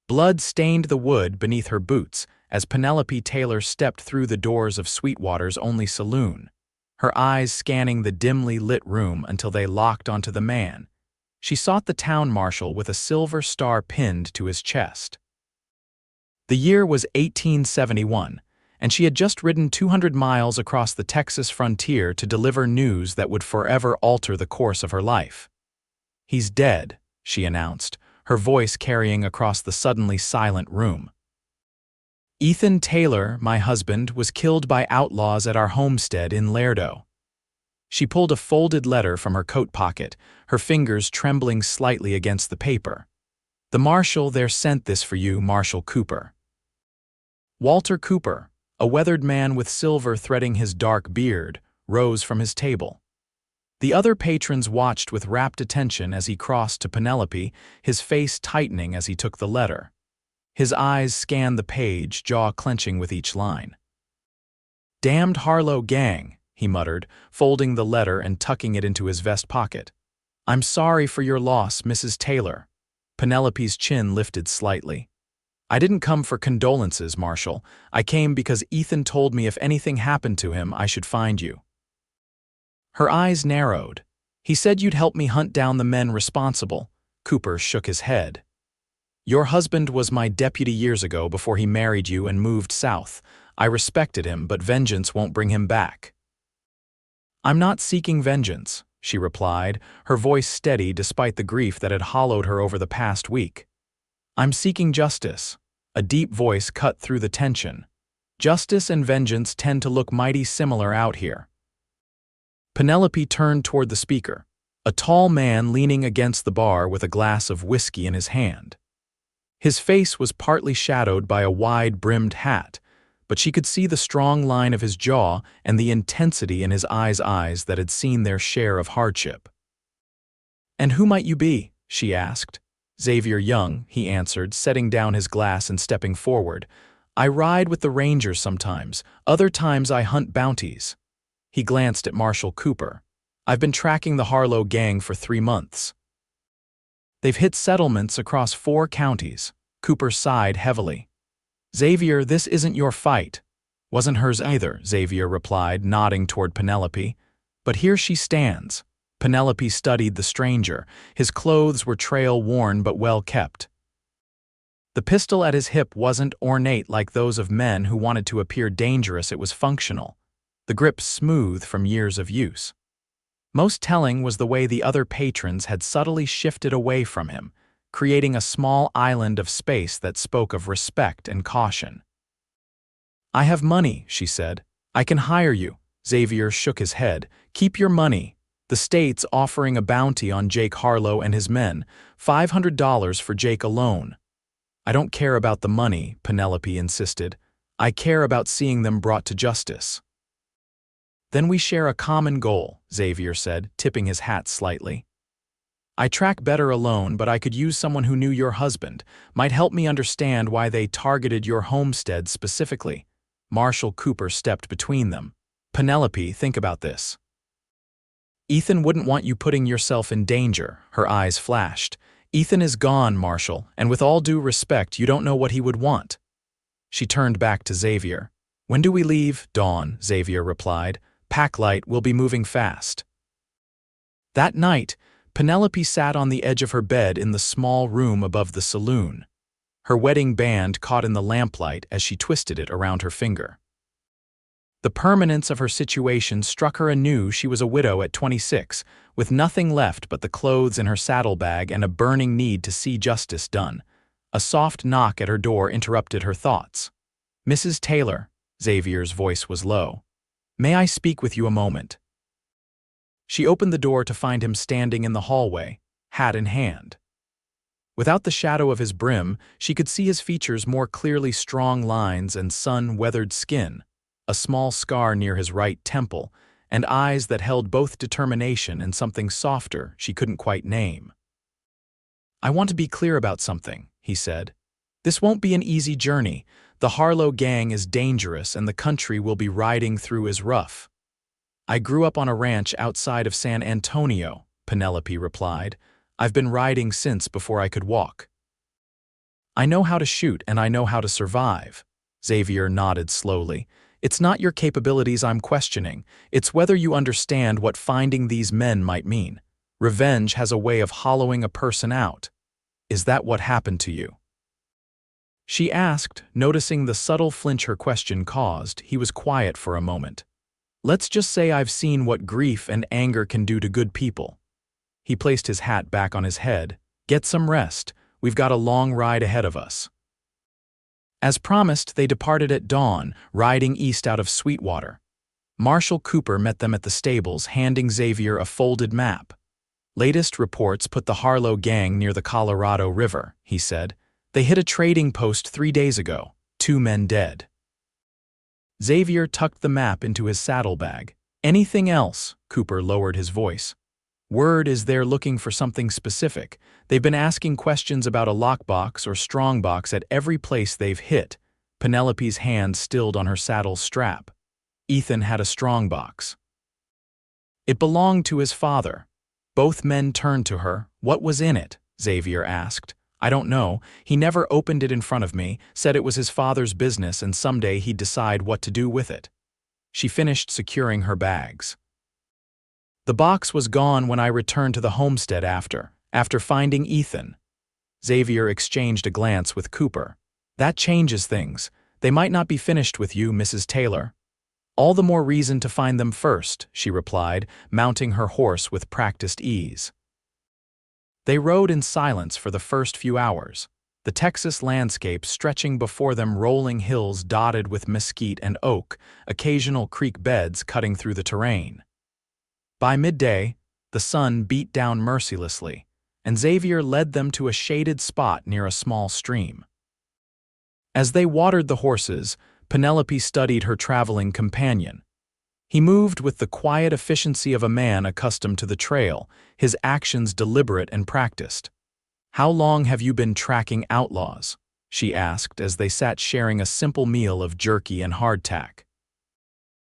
Blood stained the wood beneath her boots as Penelope Taylor stepped through the doors of Sweetwater's only saloon, her eyes scanning the dimly lit room until they locked onto the man. She sought the town marshal with a silver star pinned to his chest. The year was 1871, and she had just ridden 200 miles across the Texas frontier to deliver news that would forever alter the course of her life. "He's dead," she announced, her voice carrying across the suddenly silent room. "Ethan Taylor, my husband, was killed by outlaws at our homestead in Laredo." She pulled a folded letter from her coat pocket, her fingers trembling slightly against the paper. "The marshal there sent this for you, Marshal Cooper." Walter Cooper, a weathered man with silver threading his dark beard, rose from his table. The other patrons watched with rapt attention as he crossed to Penelope, his face tightening as he took the letter. His eyes scanned the page, jaw clenching with each line. "Damned Harlow gang," he muttered, folding the letter and tucking it into his vest pocket. "I'm sorry for your loss, Mrs. Taylor." Penelope's chin lifted slightly. "I didn't come for condolences, Marshal. I came because Ethan told me if anything happened to him, I should find you." Her eyes narrowed. "He said you'd help me hunt down the men responsible." Cooper shook his head. "Your husband was my deputy years ago before he married you and moved south. I respected him, but vengeance won't bring him back." "I'm not seeking vengeance," she replied, her voice steady despite the grief that had hollowed her over the past week. "I'm seeking justice." A deep voice cut through the tension. "Justice and vengeance tend to look mighty similar out here." Penelope turned toward the speaker, a tall man leaning against the bar with a glass of whiskey in his hand. His face was partly shadowed by a wide-brimmed hat, but she could see the strong line of his jaw and the intensity in his eyes that had seen their share of hardship. "And who might you be?" she asked. "Xavier Young," he answered, setting down his glass and stepping forward. "I ride with the Rangers sometimes, other times I hunt bounties." He glanced at Marshal Cooper. "I've been tracking the Harlow gang for 3 months. They've hit settlements across 4 counties." Cooper sighed heavily. "Xavier, this isn't your fight." "Wasn't hers either," Xavier replied, nodding toward Penelope. "But here she stands." Penelope studied the stranger. His clothes were trail-worn but well-kept. The pistol at his hip wasn't ornate like those of men who wanted to appear dangerous. It was functional, the grip smooth from years of use. Most telling was the way the other patrons had subtly shifted away from him, creating a small island of space that spoke of respect and caution. "I have money," she said. "I can hire you." Xavier shook his head. "Keep your money. The state's offering a bounty on Jake Harlow and his men, $500 for Jake alone." "I don't care about the money," Penelope insisted. "I care about seeing them brought to justice." "Then we share a common goal," Xavier said, tipping his hat slightly. "I track better alone, but I could use someone who knew your husband, might help me understand why they targeted your homestead specifically." Marshal Cooper stepped between them. "Penelope, think about this. Ethan wouldn't want you putting yourself in danger." Her eyes flashed. "Ethan is gone, Marshal, and with all due respect, you don't know what he would want." She turned back to Xavier. "When do we leave?" "Dawn," Xavier replied. "Pack light, we'll be moving fast." That night, Penelope sat on the edge of her bed in the small room above the saloon. Her wedding band caught in the lamplight as she twisted it around her finger. The permanence of her situation struck her anew. She was a widow at 26, with nothing left but the clothes in her saddlebag and a burning need to see justice done. A soft knock at her door interrupted her thoughts. "Mrs. Taylor," Xavier's voice was low. "May I speak with you a moment?" She opened the door to find him standing in the hallway, hat in hand. Without the shadow of his brim, she could see his features more clearly, strong lines and sun-weathered skin, a small scar near his right temple, and eyes that held both determination and something softer she couldn't quite name. "I want to be clear about something," he said. "This won't be an easy journey. The Harlow gang is dangerous and the country we'll be riding through is rough." "I grew up on a ranch outside of San Antonio," Penelope replied. "I've been riding since before I could walk." I know how to shoot and I know how to survive. Xavier nodded slowly. It's not your capabilities I'm questioning. It's whether you understand what finding these men might mean. Revenge has a way of hollowing a person out. Is that what happened to you? She asked, noticing the subtle flinch her question caused. He was quiet for a moment. Let's just say I've seen what grief and anger can do to good people. He placed his hat back on his head. Get some rest. We've got a long ride ahead of us. As promised, they departed at dawn, riding east out of Sweetwater. Marshal Cooper met them at the stables, handing Xavier a folded map. Latest reports put the Harlow gang near the Colorado River, he said. They hit a trading post 3 days ago. 2 men dead. Xavier tucked the map into his saddlebag. Anything else? Cooper lowered his voice. Word is they're looking for something specific. They've been asking questions about a lockbox or strongbox at every place they've hit. Penelope's hand stilled on her saddle's strap. Ethan had a strongbox. It belonged to his father. Both men turned to her. What was in it? Xavier asked. I don't know. He never opened it in front of me, said it was his father's business and someday he'd decide what to do with it. She finished securing her bags. The box was gone when I returned to the homestead after finding Ethan. Xavier exchanged a glance with Cooper. That changes things. They might not be finished with you, Mrs. Taylor. All the more reason to find them first, she replied, mounting her horse with practiced ease. They rode in silence for the first few hours, the Texas landscape stretching before them, rolling hills dotted with mesquite and oak, occasional creek beds cutting through the terrain. By midday, the sun beat down mercilessly, and Xavier led them to a shaded spot near a small stream. As they watered the horses, Penelope studied her traveling companion. He moved with the quiet efficiency of a man accustomed to the trail, his actions deliberate and practiced. How long have you been tracking outlaws? She asked as they sat sharing a simple meal of jerky and hardtack.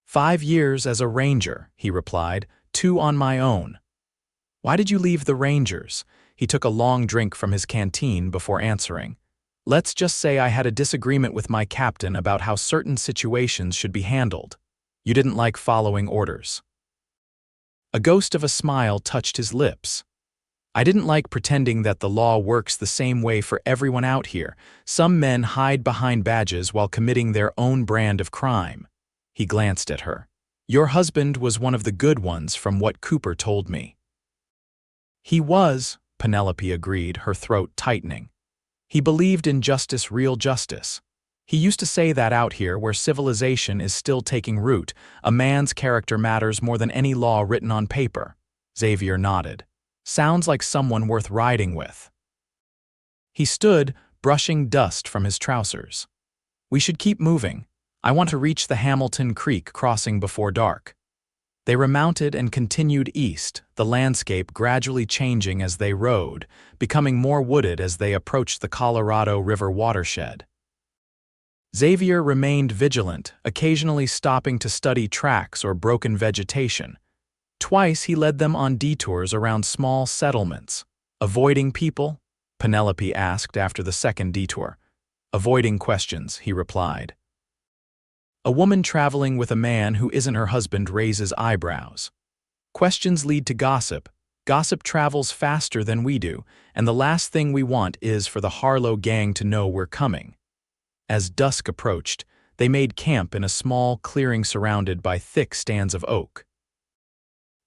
5 years as a ranger, he replied, 2 on my own. Why did you leave the Rangers? He took a long drink from his canteen before answering. Let's just say I had a disagreement with my captain about how certain situations should be handled. You didn't like following orders. A ghost of a smile touched his lips. I didn't like pretending that the law works the same way for everyone out here. Some men hide behind badges while committing their own brand of crime. He glanced at her. Your husband was one of the good ones from what Cooper told me. He was, Penelope agreed, her throat tightening. He believed in justice, real justice. He used to say that out here where civilization is still taking root, a man's character matters more than any law written on paper. Xavier nodded. Sounds like someone worth riding with. He stood, brushing dust from his trousers. We should keep moving. I want to reach the Hamilton Creek crossing before dark. They remounted and continued east, the landscape gradually changing as they rode, becoming more wooded as they approached the Colorado River watershed. Xavier remained vigilant, occasionally stopping to study tracks or broken vegetation. Twice he led them on detours around small settlements. Avoiding people? Penelope asked after the second detour. Avoiding questions, he replied. A woman traveling with a man who isn't her husband raises eyebrows. Questions lead to gossip. Gossip travels faster than we do, and the last thing we want is for the Harlow gang to know we're coming. As dusk approached, they made camp in a small clearing surrounded by thick stands of oak.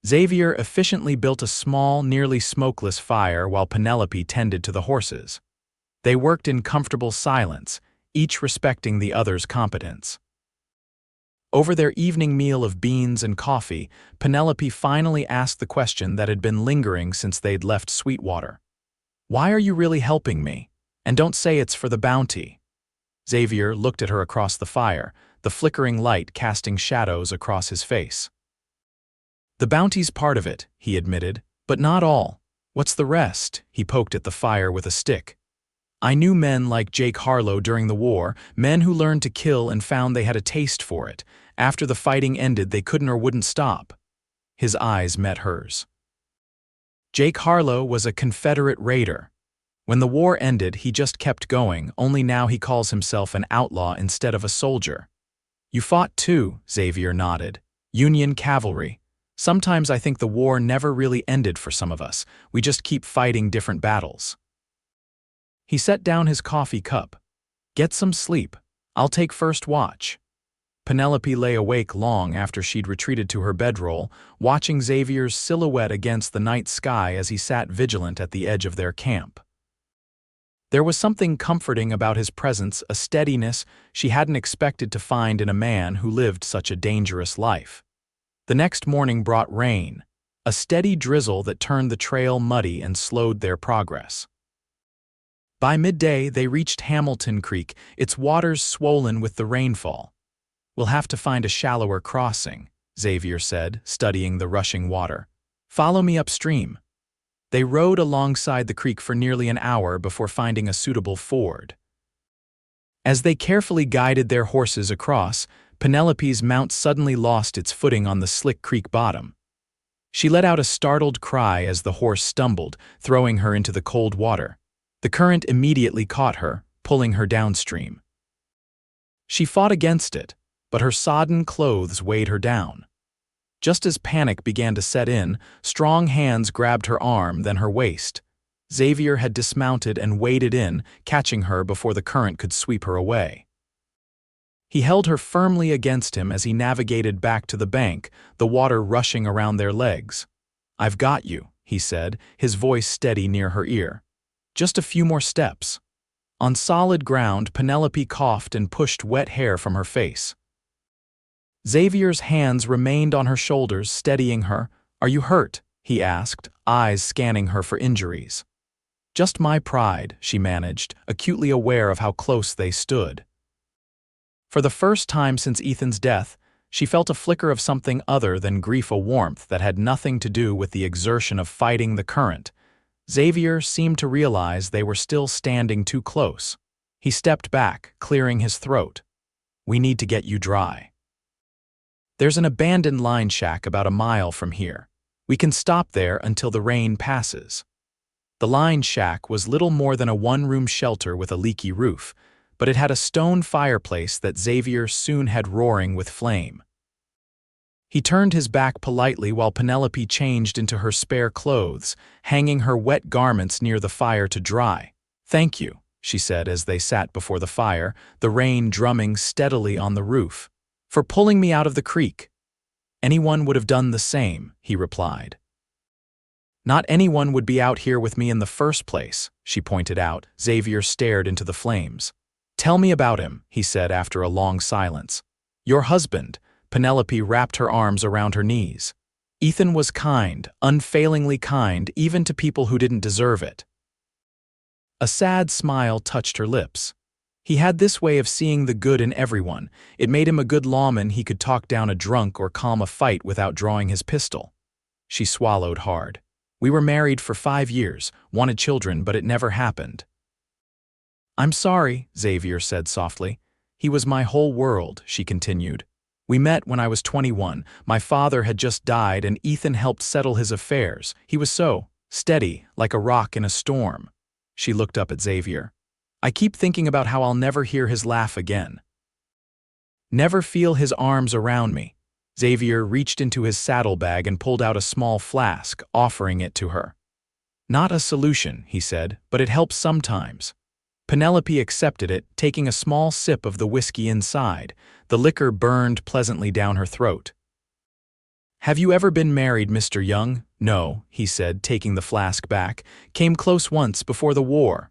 Xavier efficiently built a small, nearly smokeless fire while Penelope tended to the horses. They worked in comfortable silence, each respecting the other's competence. Over their evening meal of beans and coffee, Penelope finally asked the question that had been lingering since they'd left Sweetwater. Why are you really helping me? And don't say it's for the bounty. Xavier looked at her across the fire, the flickering light casting shadows across his face. The bounty's part of it, he admitted, but not all. What's the rest? He poked at the fire with a stick. I knew men like Jake Harlow during the war, men who learned to kill and found they had a taste for it. After the fighting ended, they couldn't or wouldn't stop. His eyes met hers. Jake Harlow was a Confederate raider. When the war ended, he just kept going, only now he calls himself an outlaw instead of a soldier. You fought too, Xavier nodded. Union cavalry. Sometimes I think the war never really ended for some of us. We just keep fighting different battles. He set down his coffee cup. Get some sleep. I'll take first watch. Penelope lay awake long after she'd retreated to her bedroll, watching Xavier's silhouette against the night sky as he sat vigilant at the edge of their camp. There was something comforting about his presence, a steadiness she hadn't expected to find in a man who lived such a dangerous life. The next morning brought rain, a steady drizzle that turned the trail muddy and slowed their progress. By midday, they reached Hamilton Creek, its waters swollen with the rainfall. We'll have to find a shallower crossing, Xavier said, studying the rushing water. Follow me upstream. They rowed alongside the creek for nearly an hour before finding a suitable ford. As they carefully guided their horses across, Penelope's mount suddenly lost its footing on the slick creek bottom. She let out a startled cry as the horse stumbled, throwing her into the cold water. The current immediately caught her, pulling her downstream. She fought against it, but her sodden clothes weighed her down. Just as panic began to set in, strong hands grabbed her arm, then her waist. Xavier had dismounted and waded in, catching her before the current could sweep her away. He held her firmly against him as he navigated back to the bank, the water rushing around their legs. "I've got you," he said, his voice steady near her ear. "Just a few more steps." On solid ground, Penelope coughed and pushed wet hair from her face. Xavier's hands remained on her shoulders, steadying her. "Are you hurt?" he asked, eyes scanning her for injuries. "Just my pride," she managed, acutely aware of how close they stood. For the first time since Ethan's death, she felt a flicker of something other than grief, a warmth that had nothing to do with the exertion of fighting the current. Xavier seemed to realize they were still standing too close. He stepped back, clearing his throat. "We need to get you dry. There's an abandoned line shack about a mile from here. We can stop there until the rain passes." The line shack was little more than a one-room shelter with a leaky roof, but it had a stone fireplace that Xavier soon had roaring with flame. He turned his back politely while Penelope changed into her spare clothes, hanging her wet garments near the fire to dry. "Thank you," she said as they sat before the fire, the rain drumming steadily on the roof. "For pulling me out of the creek." "Anyone would have done the same," he replied. "Not anyone would be out here with me in the first place," she pointed out. Xavier stared into the flames. "Tell me about him," he said after a long silence. "Your husband." Penelope wrapped her arms around her knees. "Ethan was kind, unfailingly kind, even to people who didn't deserve it." A sad smile touched her lips. He had this way of seeing the good in everyone. It made him a good lawman. He could talk down a drunk or calm a fight without drawing his pistol. She swallowed hard. "We were married for 5 years, wanted children, but it never happened." "I'm sorry," Xavier said softly. "He was my whole world," she continued. "We met when I was 21. My father had just died and Ethan helped settle his affairs. He was so steady, like a rock in a storm." She looked up at Xavier. "I keep thinking about how I'll never hear his laugh again. Never feel his arms around me." Xavier reached into his saddlebag and pulled out a small flask, offering it to her. "Not a solution," he said, "but it helps sometimes." Penelope accepted it, taking a small sip of the whiskey inside. The liquor burned pleasantly down her throat. "Have you ever been married, Mr. Young?" "No," he said, taking the flask back. "Came close once before the war."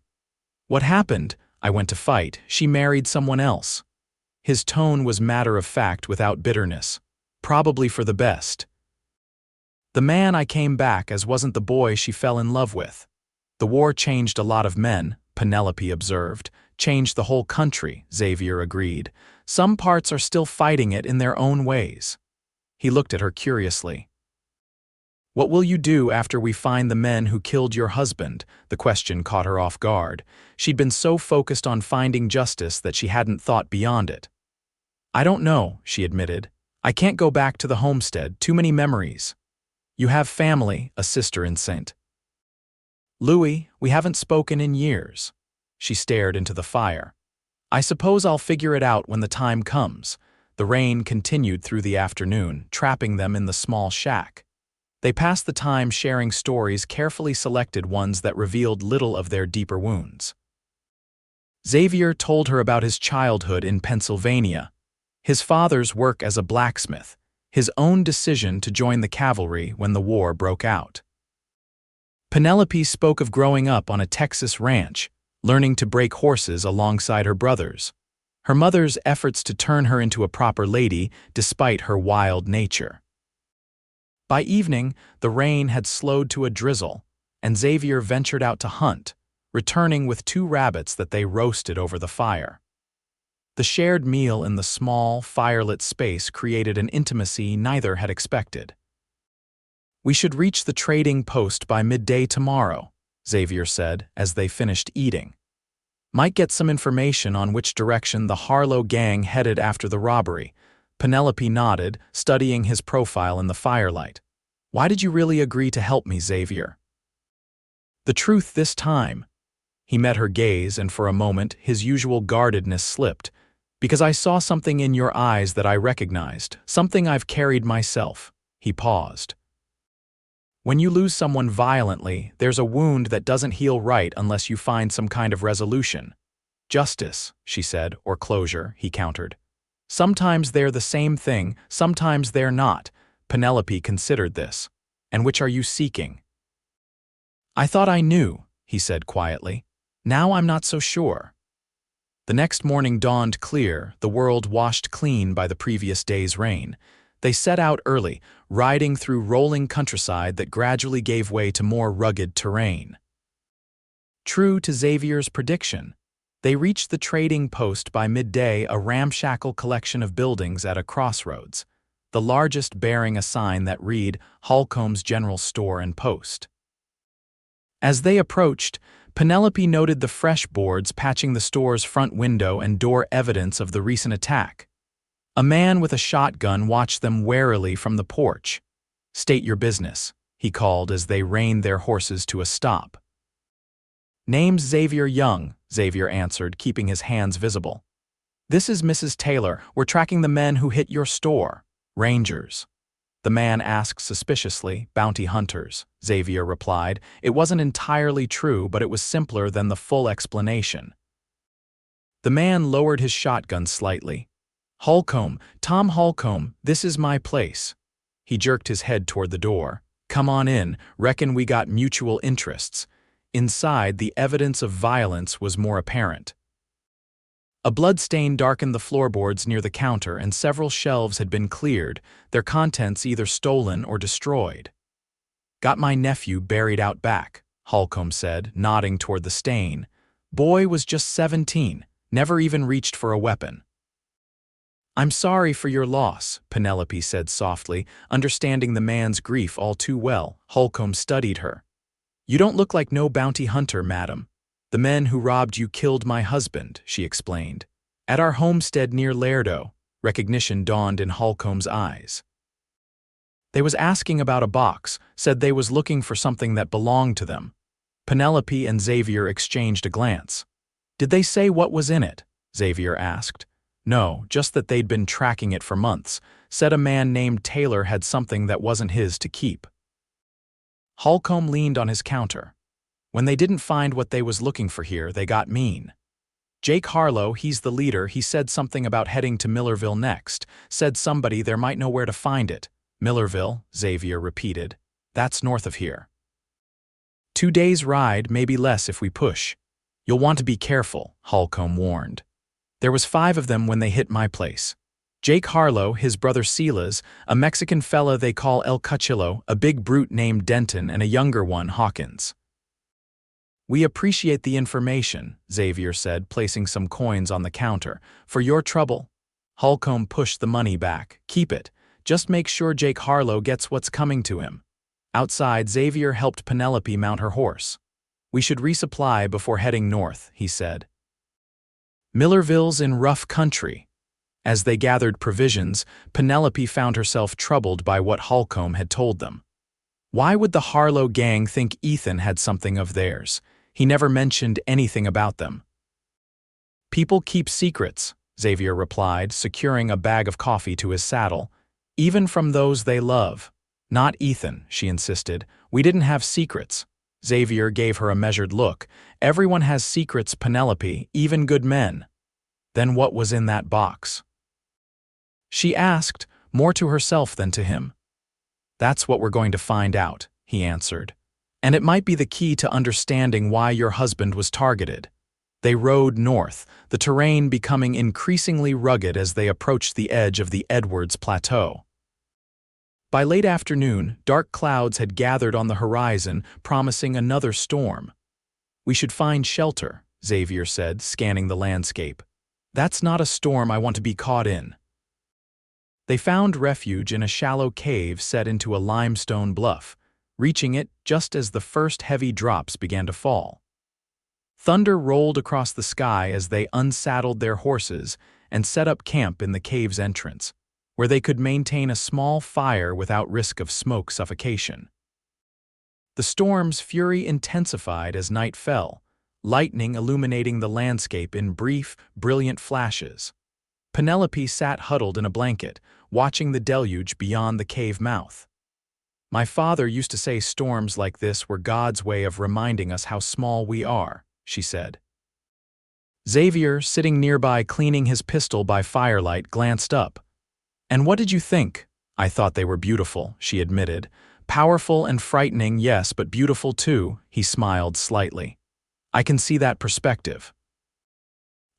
"What happened?" "I went to fight. She married someone else." His tone was matter-of-fact without bitterness. "Probably for the best. The man I came back as wasn't the boy she fell in love with." "The war changed a lot of men," Penelope observed. "Changed the whole country," Xavier agreed. "Some parts are still fighting it in their own ways." He looked at her curiously. "What will you do after we find the men who killed your husband?" The question caught her off guard. She'd been so focused on finding justice that she hadn't thought beyond it. "I don't know," she admitted. "I can't go back to the homestead, too many memories." "You have family," a sister insisted. Louis, we haven't spoken in years. She stared into the fire. I suppose I'll figure it out when the time comes. The rain continued through the afternoon, trapping them in the small shack. They passed the time sharing stories, carefully selected ones that revealed little of their deeper wounds. Xavier told her about his childhood in Pennsylvania, his father's work as a blacksmith, his own decision to join the cavalry when the war broke out. Penelope spoke of growing up on a Texas ranch, learning to break horses alongside her brothers, her mother's efforts to turn her into a proper lady despite her wild nature. By evening, the rain had slowed to a drizzle, and Xavier ventured out to hunt, returning with 2 rabbits that they roasted over the fire. The shared meal in the small, firelit space created an intimacy neither had expected. We should reach the trading post by midday tomorrow, Xavier said as they finished eating. Might get some information on which direction the Harlow gang headed after the robbery. Penelope nodded, studying his profile in the firelight. Why did you really agree to help me, Xavier? The truth this time. He met her gaze, and for a moment his usual guardedness slipped. Because I saw something in your eyes that I recognized, something I've carried myself. He paused. When you lose someone violently, there's a wound that doesn't heal right unless you find some kind of resolution. Justice, she said, or closure, he countered. Sometimes they're the same thing, sometimes they're not. Penelope considered this. And which are you seeking? I thought I knew, he said quietly. Now I'm not so sure. The next morning dawned clear, the world washed clean by the previous day's rain. They set out early, riding through rolling countryside that gradually gave way to more rugged terrain. True to Xavier's prediction, they reached the trading post by midday, a ramshackle collection of buildings at a crossroads, the largest bearing a sign that read Holcomb's General Store and Post. As they approached, Penelope noted the fresh boards patching the store's front window and door, evidence of the recent attack. A man with a shotgun watched them warily from the porch. State your business, he called as they reined their horses to a stop. Name's Xavier Young, Xavier answered, keeping his hands visible. This is Mrs. Taylor. We're tracking the men who hit your store. Rangers. The man asked suspiciously. Bounty hunters, Xavier replied. It wasn't entirely true, but it was simpler than the full explanation. The man lowered his shotgun slightly. Holcomb, Tom Holcomb, this is my place. He jerked his head toward the door. Come on in, reckon we got mutual interests. Inside, the evidence of violence was more apparent. A bloodstain darkened the floorboards near the counter, and several shelves had been cleared, their contents either stolen or destroyed. Got my nephew buried out back, Holcomb said, nodding toward the stain. Boy was just 17, never even reached for a weapon. I'm sorry for your loss, Penelope said softly, understanding the man's grief all too well. Holcomb studied her. You don't look like no bounty hunter, madam. The men who robbed you killed my husband, she explained. At our homestead near Laredo, recognition dawned in Holcomb's eyes. They was asking about a box, said they was looking for something that belonged to them. Penelope and Xavier exchanged a glance. Did they say what was in it? Xavier asked. No, just that they'd been tracking it for months, said a man named Taylor had something that wasn't his to keep. Holcomb leaned on his counter. When they didn't find what they was looking for here, they got mean. Jake Harlow, he's the leader, he said something about heading to Millerville next, said somebody there might know where to find it. Millerville, Xavier repeated. That's north of here. 2 days' ride, maybe less if we push. You'll want to be careful, Holcomb warned. There was 5 of them when they hit my place. Jake Harlow, his brother Silas, a Mexican fella they call El Cuchillo, a big brute named Denton, and a younger one, Hawkins. We appreciate the information, Xavier said, placing some coins on the counter. For your trouble. Holcomb pushed the money back. Keep it. Just make sure Jake Harlow gets what's coming to him. Outside, Xavier helped Penelope mount her horse. We should resupply before heading north, he said. Millerville's in rough country. As they gathered provisions, Penelope found herself troubled by what Holcomb had told them. Why would the Harlow gang think Ethan had something of theirs? He never mentioned anything about them. People keep secrets, Xavier replied, securing a bag of coffee to his saddle. Even from those they love. Not Ethan, she insisted. We didn't have secrets. Xavier gave her a measured look. Everyone has secrets, Penelope, even good men. Then what was in that box? She asked, more to herself than to him. That's what we're going to find out, he answered. And it might be the key to understanding why your husband was targeted. They rode north, the terrain becoming increasingly rugged as they approached the edge of the Edwards Plateau. By late afternoon, dark clouds had gathered on the horizon, promising another storm. We should find shelter, Xavier said, scanning the landscape. That's not a storm I want to be caught in. They found refuge in a shallow cave set into a limestone bluff, reaching it just as the first heavy drops began to fall. Thunder rolled across the sky as they unsaddled their horses and set up camp in the cave's entrance, where they could maintain a small fire without risk of smoke suffocation. The storm's fury intensified as night fell, lightning illuminating the landscape in brief, brilliant flashes. Penelope sat huddled in a blanket, watching the deluge beyond the cave mouth. My father used to say storms like this were God's way of reminding us how small we are, she said. Xavier, sitting nearby cleaning his pistol by firelight, glanced up. And what did you think? I thought they were beautiful, she admitted. Powerful and frightening, yes, but beautiful too, he smiled slightly. I can see that perspective.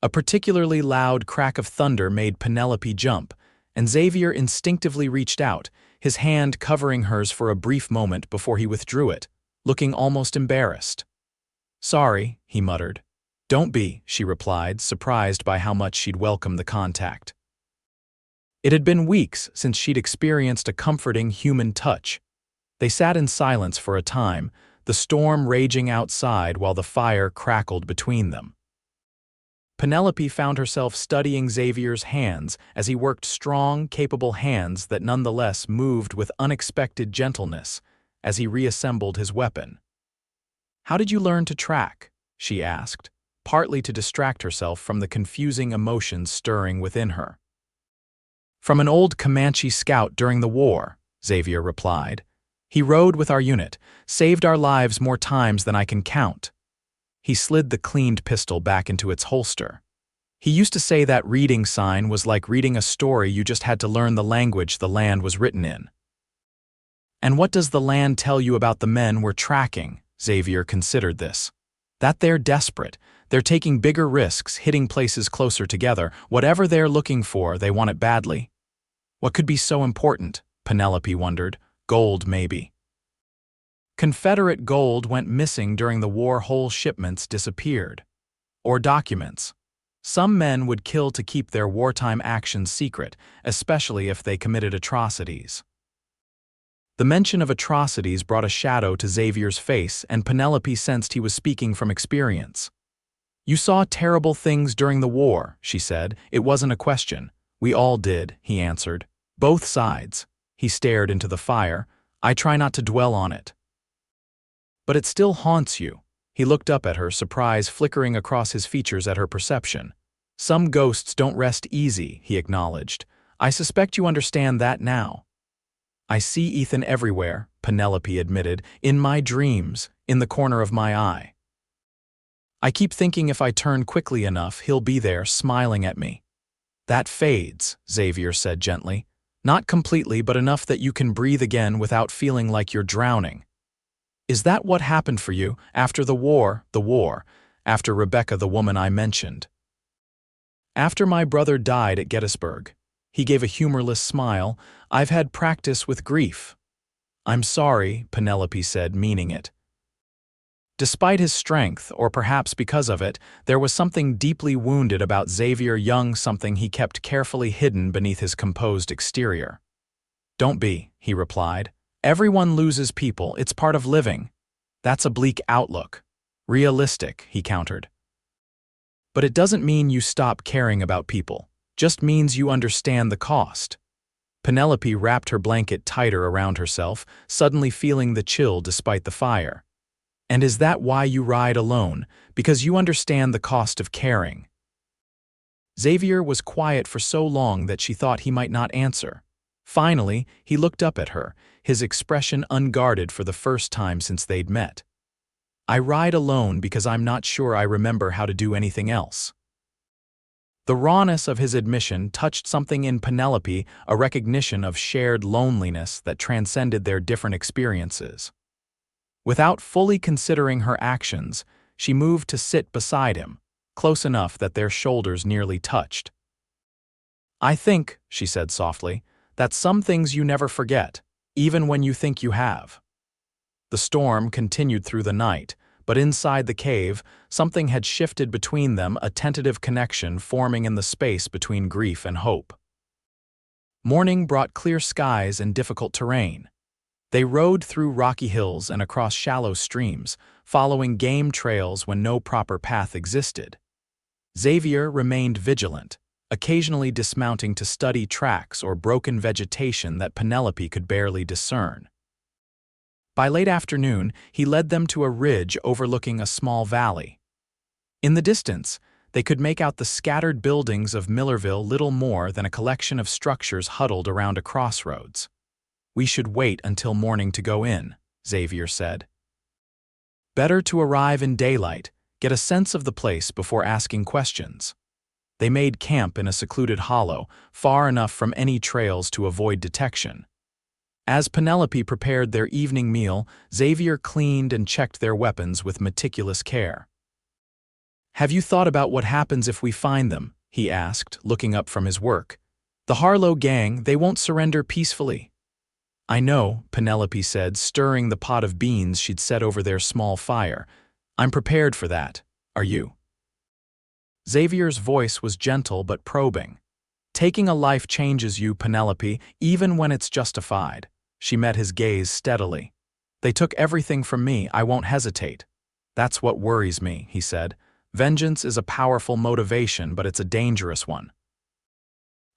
A particularly loud crack of thunder made Penelope jump, and Xavier instinctively reached out, his hand covering hers for a brief moment before he withdrew it, looking almost embarrassed. Sorry, he muttered. Don't be, she replied, surprised by how much she'd welcomed the contact. It had been weeks since she'd experienced a comforting human touch. They sat in silence for a time, the storm raging outside while the fire crackled between them. Penelope found herself studying Xavier's hands as he worked strong, capable hands that nonetheless moved with unexpected gentleness as he reassembled his weapon. How did you learn to track? She asked, partly to distract herself from the confusing emotions stirring within her. From an old Comanche scout during the war, Xavier replied. He rode with our unit, saved our lives more times than I can count. He slid the cleaned pistol back into its holster. He used to say that reading sign was like reading a story, you just had to learn the language the land was written in. And what does the land tell you about the men we're tracking? Xavier considered this. That they're desperate. They're taking bigger risks, hitting places closer together. Whatever they're looking for, they want it badly. What could be so important? Penelope wondered. Gold, maybe. Confederate gold went missing during the war, whole shipments disappeared. Or documents. Some men would kill to keep their wartime actions secret, especially if they committed atrocities. The mention of atrocities brought a shadow to Xavier's face, and Penelope sensed he was speaking from experience. You saw terrible things during the war, she said. It wasn't a question. We all did, he answered. Both sides. He stared into the fire. I try not to dwell on it. But it still haunts you. He looked up at her, surprise flickering across his features at her perception. Some ghosts don't rest easy, he acknowledged. I suspect you understand that now. I see Ethan everywhere, Penelope admitted, in my dreams, in the corner of my eye. I keep thinking if I turn quickly enough, he'll be there, smiling at me. That fades, Xavier said gently. Not completely, but enough that you can breathe again without feeling like you're drowning. Is that what happened for you after the war, after Rebecca, the woman I mentioned? After my brother died at Gettysburg. He gave a humorless smile. I've had practice with grief. I'm sorry, Penelope said, meaning it. Despite his strength, or perhaps because of it, there was something deeply wounded about Xavier Young, something he kept carefully hidden beneath his composed exterior. Don't be, he replied. Everyone loses people, it's part of living. That's a bleak outlook. Realistic, he countered. But it doesn't mean you stop caring about people. Just means you understand the cost. Penelope wrapped her blanket tighter around herself, suddenly feeling the chill despite the fire. "And is that why you ride alone? Because you understand the cost of caring?" Xavier was quiet for so long that she thought he might not answer. Finally, he looked up at her, his expression unguarded for the first time since they'd met. "I ride alone because I'm not sure I remember how to do anything else." The rawness of his admission touched something in Penelope, a recognition of shared loneliness that transcended their different experiences. Without fully considering her actions, she moved to sit beside him, close enough that their shoulders nearly touched. "I think," she said softly, "that some things you never forget, even when you think you have." The storm continued through the night, but inside the cave, something had shifted between them, a tentative connection forming in the space between grief and hope. Morning brought clear skies and difficult terrain. They rode through rocky hills and across shallow streams, following game trails when no proper path existed. Xavier remained vigilant, occasionally dismounting to study tracks or broken vegetation that Penelope could barely discern. By late afternoon, he led them to a ridge overlooking a small valley. In the distance, they could make out the scattered buildings of Millerville, little more than a collection of structures huddled around a crossroads. "We should wait until morning to go in," Xavier said. "Better to arrive in daylight, get a sense of the place before asking questions." They made camp in a secluded hollow, far enough from any trails to avoid detection. As Penelope prepared their evening meal, Xavier cleaned and checked their weapons with meticulous care. "Have you thought about what happens if we find them?" he asked, looking up from his work. "The Harlow gang, they won't surrender peacefully." "I know," Penelope said, stirring the pot of beans she'd set over their small fire. "I'm prepared for that. Are you?" Xavier's voice was gentle but probing. "Taking a life changes you, Penelope, even when it's justified." She met his gaze steadily. "They took everything from me, I won't hesitate." "That's what worries me," he said. "Vengeance is a powerful motivation, but it's a dangerous one."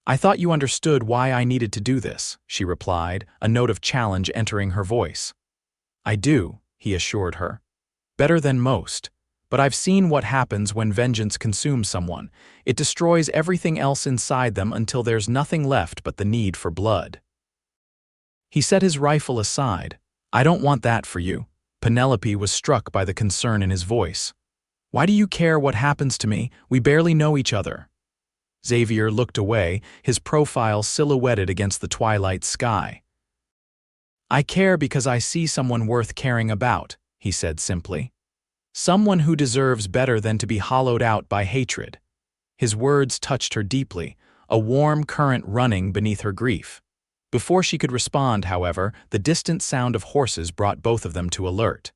"I thought you understood why I needed to do this," she replied, a note of challenge entering her voice. "I do," he assured her. "Better than most. But I've seen what happens when vengeance consumes someone. It destroys everything else inside them until there's nothing left but the need for blood." He set his rifle aside. "I don't want that for you." Penelope was struck by the concern in his voice. "Why do you care what happens to me? We barely know each other." Xavier looked away, his profile silhouetted against the twilight sky. "I care because I see someone worth caring about," he said simply. "Someone who deserves better than to be hollowed out by hatred." His words touched her deeply, a warm current running beneath her grief. Before she could respond, however, the distant sound of horses brought both of them to alert.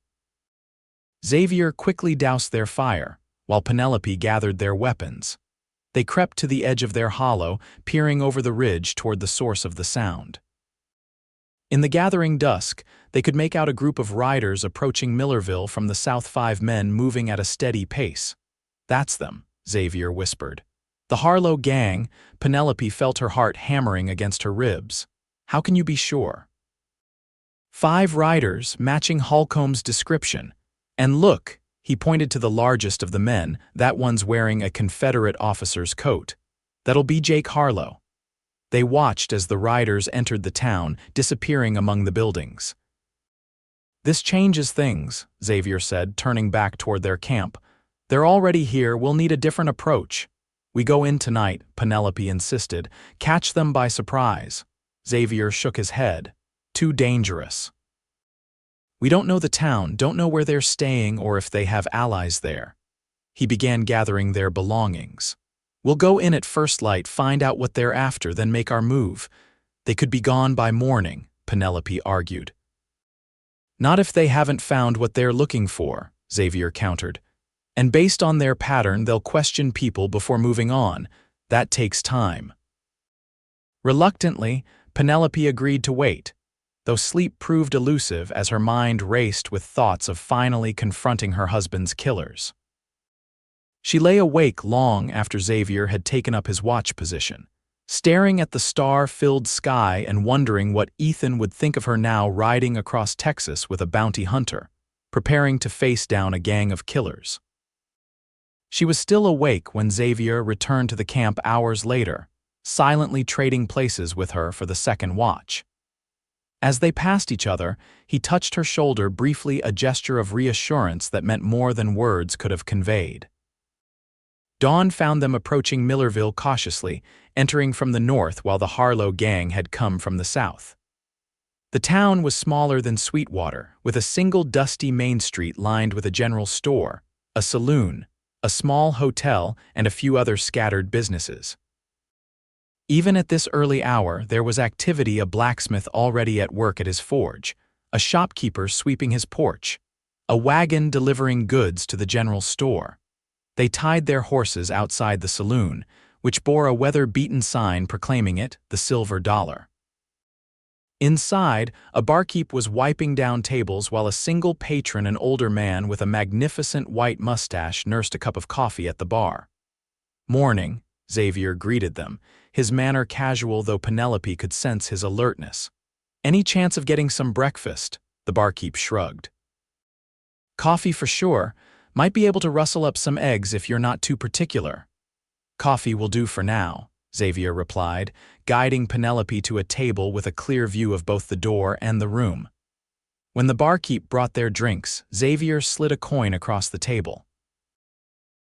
Xavier quickly doused their fire, while Penelope gathered their weapons. They crept to the edge of their hollow, peering over the ridge toward the source of the sound. In the gathering dusk, they could make out a group of riders approaching Millerville from the south, 5 men moving at a steady pace. "That's them," Xavier whispered. "The Harlow gang." Penelope felt her heart hammering against her ribs. "How can you be sure?" 5 riders, matching Holcomb's description. "And look," he pointed to the largest of the men, "that one's wearing a Confederate officer's coat. That'll be Jake Harlow." They watched as the riders entered the town, disappearing among the buildings. "This changes things," Xavier said, turning back toward their camp. "They're already here, we'll need a different approach." "We go in tonight," Penelope insisted. "Catch them by surprise." Xavier shook his head. "Too dangerous. We don't know the town, don't know where they're staying or if they have allies there." He began gathering their belongings. "We'll go in at first light, find out what they're after, then make our move." "They could be gone by morning," Penelope argued. "Not if they haven't found what they're looking for," Xavier countered. "And based on their pattern, they'll question people before moving on. That takes time." Reluctantly, Penelope agreed to wait, though sleep proved elusive as her mind raced with thoughts of finally confronting her husband's killers. She lay awake long after Xavier had taken up his watch position. staring at the star-filled sky and wondering what Ethan would think of her now riding across Texas with a bounty hunter, preparing to face down a gang of killers. She was still awake when Xavier returned to the camp hours later, silently trading places with her for the second watch. As they passed each other, he touched her shoulder briefly, a gesture of reassurance that meant more than words could have conveyed. Dawn found them approaching Millerville cautiously, entering from the north while the Harlow gang had come from the south. The town was smaller than Sweetwater, with a single dusty main street lined with a general store, a saloon, a small hotel, and a few other scattered businesses. Even at this early hour, there was activity: a blacksmith already at work at his forge, a shopkeeper sweeping his porch, a wagon delivering goods to the general store. They tied their horses outside the saloon, which bore a weather-beaten sign proclaiming it the Silver Dollar. Inside, a barkeep was wiping down tables while a single patron, an older man with a magnificent white mustache, nursed a cup of coffee at the bar. "Morning," Xavier greeted them, his manner casual though Penelope could sense his alertness. "Any chance of getting some breakfast?" The barkeep shrugged. "Coffee for sure. Might be able to rustle up some eggs if you're not too particular." "Coffee will do for now," Xavier replied, guiding Penelope to a table with a clear view of both the door and the room. When the barkeep brought their drinks, Xavier slid a coin across the table.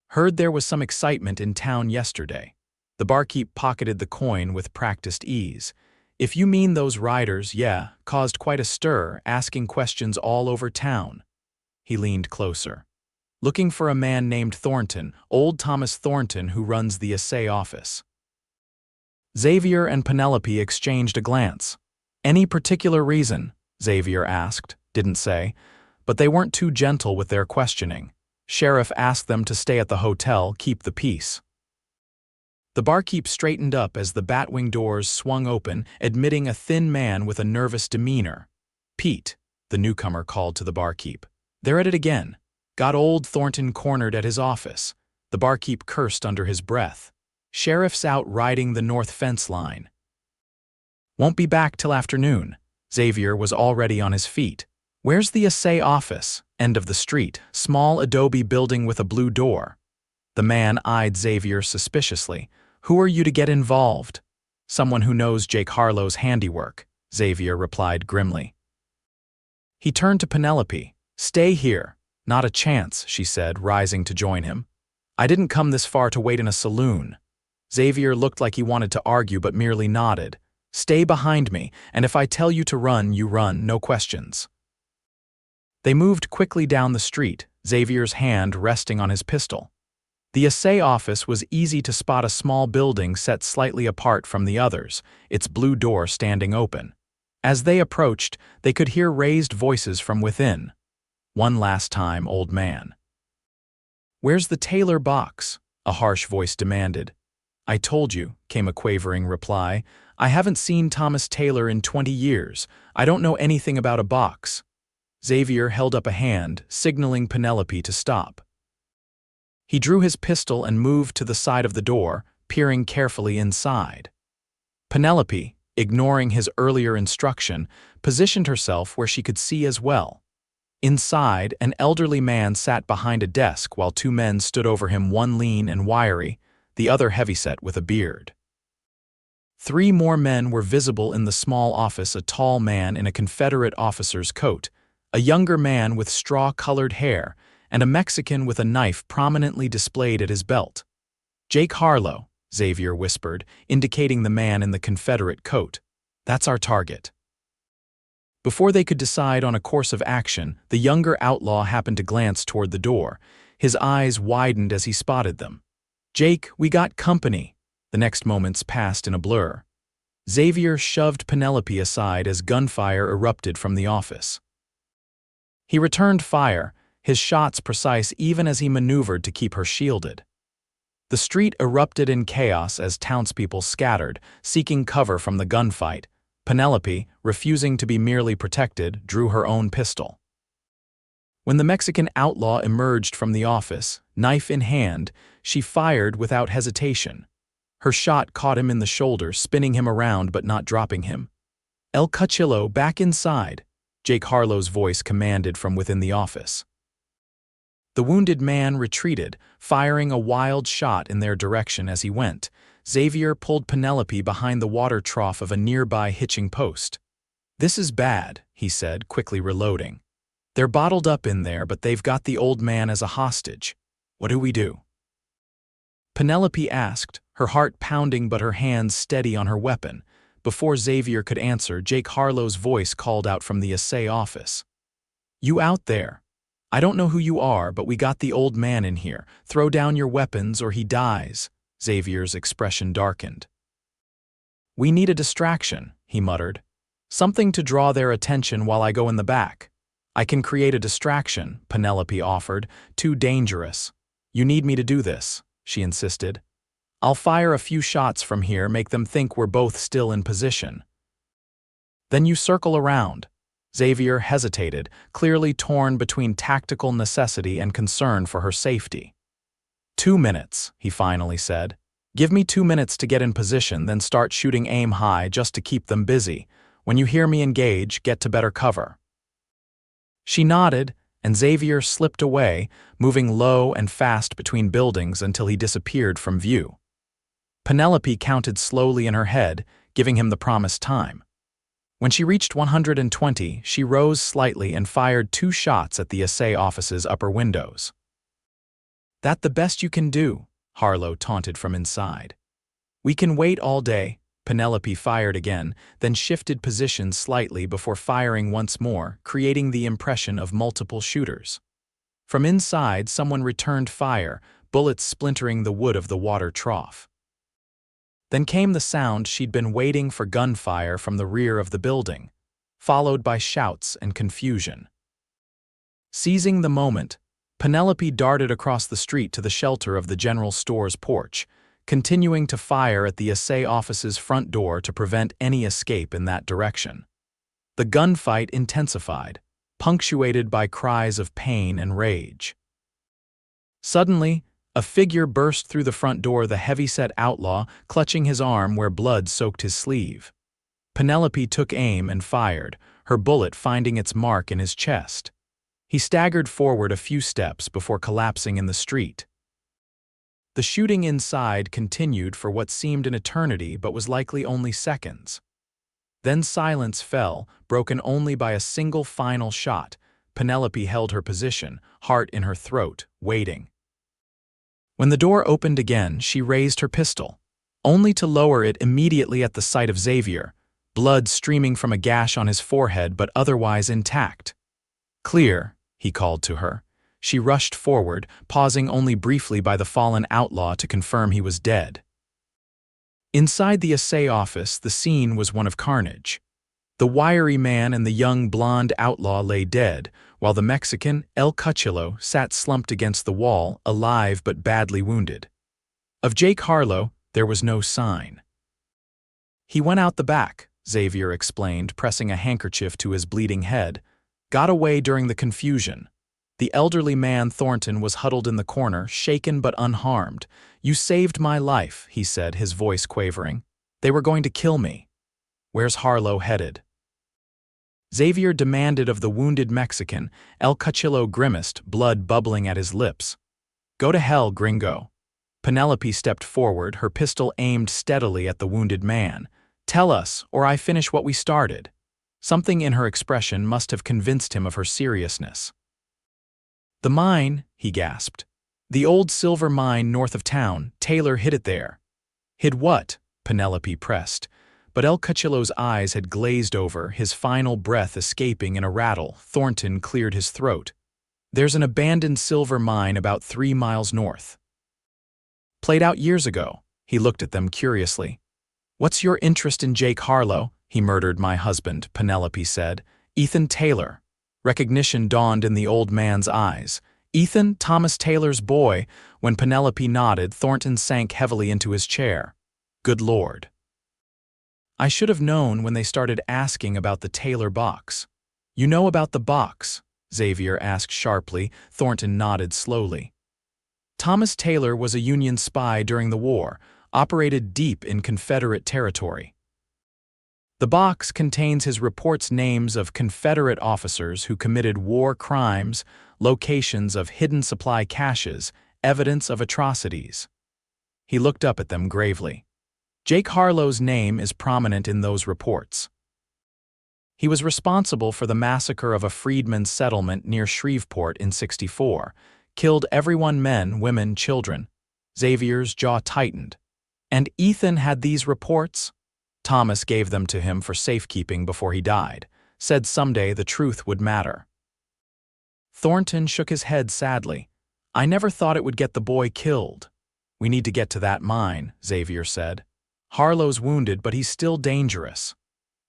"Heard there was some excitement in town yesterday." The barkeep pocketed the coin with practiced ease. "If you mean those riders, yeah, caused quite a stir, asking questions all over town." He leaned closer. "Looking for a man named Thornton, old Thomas Thornton, who runs the assay office." Xavier and Penelope exchanged a glance. "Any particular reason?" Xavier asked. "Didn't say. But they weren't too gentle with their questioning. Sheriff asked them to stay at the hotel, keep the peace." The barkeep straightened up as the batwing doors swung open, admitting a thin man with a nervous demeanor. "Pete," the newcomer called to the barkeep. "They're at it again. Got old Thornton cornered at his office." The barkeep cursed under his breath. "Sheriff's out riding the north fence line. Won't be back till afternoon." Xavier was already on his feet. "Where's the assay office?" "End of the street. Small adobe building with a blue door." The man eyed Xavier suspiciously. "Who are you to get involved?" "Someone who knows Jake Harlow's handiwork," Xavier replied grimly. He turned to Penelope. "Stay here." "Not a chance," she said, rising to join him. "I didn't come this far to wait in a saloon." Xavier looked like he wanted to argue but merely nodded. "Stay behind me, and if I tell you to run, you run, no questions." They moved quickly down the street, Xavier's hand resting on his pistol. The assay office was easy to spot, a small building set slightly apart from the others, its blue door standing open. As they approached, they could hear raised voices from within. "One last time, old man." "Where's the Taylor box?" a harsh voice demanded. "I told you," came a quavering reply. "I haven't seen Thomas Taylor in 20 years. I don't know anything about a box." Xavier held up a hand, signaling Penelope to stop. He drew his pistol and moved to the side of the door, peering carefully inside. Penelope, ignoring his earlier instruction, positioned herself where she could see as well. Inside, an elderly man sat behind a desk while two men stood over him, one lean and wiry, the other heavyset with a beard. Three more men were visible in the small office: a tall man in a Confederate officer's coat, a younger man with straw-colored hair, and a Mexican with a knife prominently displayed at his belt. "Jake Harlow," Xavier whispered, indicating the man in the Confederate coat. "That's our target." Before they could decide on a course of action, the younger outlaw happened to glance toward the door. His eyes widened as he spotted them. "Jake, we got company." The next moments passed in a blur. Xavier shoved Penelope aside as gunfire erupted from the office. He returned fire, his shots precise even as he maneuvered to keep her shielded. The street erupted in chaos as townspeople scattered, seeking cover from the gunfight. Penelope, refusing to be merely protected, drew her own pistol. When the Mexican outlaw emerged from the office, knife in hand, she fired without hesitation. Her shot caught him in the shoulder, spinning him around but not dropping him. "El Cuchillo, back inside," Jake Harlow's voice commanded from within the office. The wounded man retreated, firing a wild shot in their direction as he went. Xavier pulled Penelope behind the water trough of a nearby hitching post. "This is bad," he said, quickly reloading. "They're bottled up in there, but they've got the old man as a hostage. What do we do?" Penelope asked, her heart pounding but her hands steady on her weapon. Before Xavier could answer, Jake Harlow's voice called out from the assay office. "You out there? I don't know who you are, but we got the old man in here. Throw down your weapons or he dies." Xavier's expression darkened. "We need a distraction," he muttered. "Something to draw their attention while I go in the back." "I can create a distraction," Penelope offered. "Too dangerous." "You need me to do this," she insisted. "I'll fire a few shots from here, make them think we're both still in position." "Then you circle around." Xavier hesitated, clearly torn between tactical necessity and concern for her safety. 2 minutes, he finally said. "Give me 2 minutes to get in position, then start shooting aim high just to keep them busy. When you hear me engage, get to better cover." She nodded, and Xavier slipped away, moving low and fast between buildings until he disappeared from view. Penelope counted slowly in her head, giving him the promised time. When she reached 120, she rose slightly and fired 2 shots at the assay office's upper windows. "That the best you can do?" Harlow taunted from inside. "We can wait all day." Penelope fired again, then shifted positions slightly before firing once more, creating the impression of multiple shooters. From inside, someone returned fire, bullets splintering the wood of the water trough. Then came the sound she'd been waiting for: gunfire from the rear of the building, followed by shouts and confusion. Seizing the moment, Penelope darted across the street to the shelter of the general store's porch, continuing to fire at the assay office's front door to prevent any escape in that direction. The gunfight intensified, punctuated by cries of pain and rage. Suddenly, a figure burst through the front door, the heavy-set outlaw clutching his arm where blood soaked his sleeve. Penelope took aim and fired, her bullet finding its mark in his chest. He staggered forward a few steps before collapsing in the street. The shooting inside continued for what seemed an eternity but was likely only seconds. Then silence fell, broken only by a single final shot. Penelope held her position, heart in her throat, waiting. When the door opened again, she raised her pistol, only to lower it immediately at the sight of Xavier, blood streaming from a gash on his forehead but otherwise intact. "Clear," he called to her. She rushed forward, pausing only briefly by the fallen outlaw to confirm he was dead. Inside the assay office, the scene was one of carnage. The wiry man and the young blonde outlaw lay dead, while the Mexican, El Cuchillo, sat slumped against the wall, alive but badly wounded. Of Jake Harlow, there was no sign. "He went out the back," Xavier explained, pressing a handkerchief to his bleeding head. "Got away during the confusion." The elderly man Thornton was huddled in the corner, shaken but unharmed. "You saved my life," he said, his voice quavering. "They were going to kill me." "Where's Harlow headed?" Xavier demanded of the wounded Mexican. El Cuchillo grimaced, blood bubbling at his lips. "Go to hell, gringo." Penelope stepped forward, her pistol aimed steadily at the wounded man. "Tell us, or I finish what we started." Something in her expression must have convinced him of her seriousness. "The mine," he gasped. "The old silver mine north of town. Taylor hid it there." "Hid what?" Penelope pressed. But El Cuchillo's eyes had glazed over, his final breath escaping in a rattle. Thornton cleared his throat. "There's an abandoned silver mine about 3 miles north. Played out years ago." He looked at them curiously. "What's your interest in Jake Harlow?" "He murdered my husband," Penelope said. "Ethan Taylor." Recognition dawned in the old man's eyes. "Ethan, Thomas Taylor's boy." When Penelope nodded, Thornton sank heavily into his chair. "Good Lord. I should have known when they started asking about the Taylor box." "You know about the box?" Xavier asked sharply. Thornton nodded slowly. "Thomas Taylor was a Union spy during the war, operated deep in Confederate territory. The box contains his report's names of Confederate officers who committed war crimes, locations of hidden supply caches, evidence of atrocities. He looked up at them gravely. Jake Harlow's name is prominent in those reports. He was responsible for the massacre of a freedmen's settlement near Shreveport in '64, killed everyone, men, women, children. Xavier's jaw tightened. And Ethan had these reports? Thomas gave them to him for safekeeping before he died, said someday the truth would matter. Thornton shook his head sadly. I never thought it would get the boy killed. We need to get to that mine, Xavier said. Harlow's wounded, but he's still dangerous.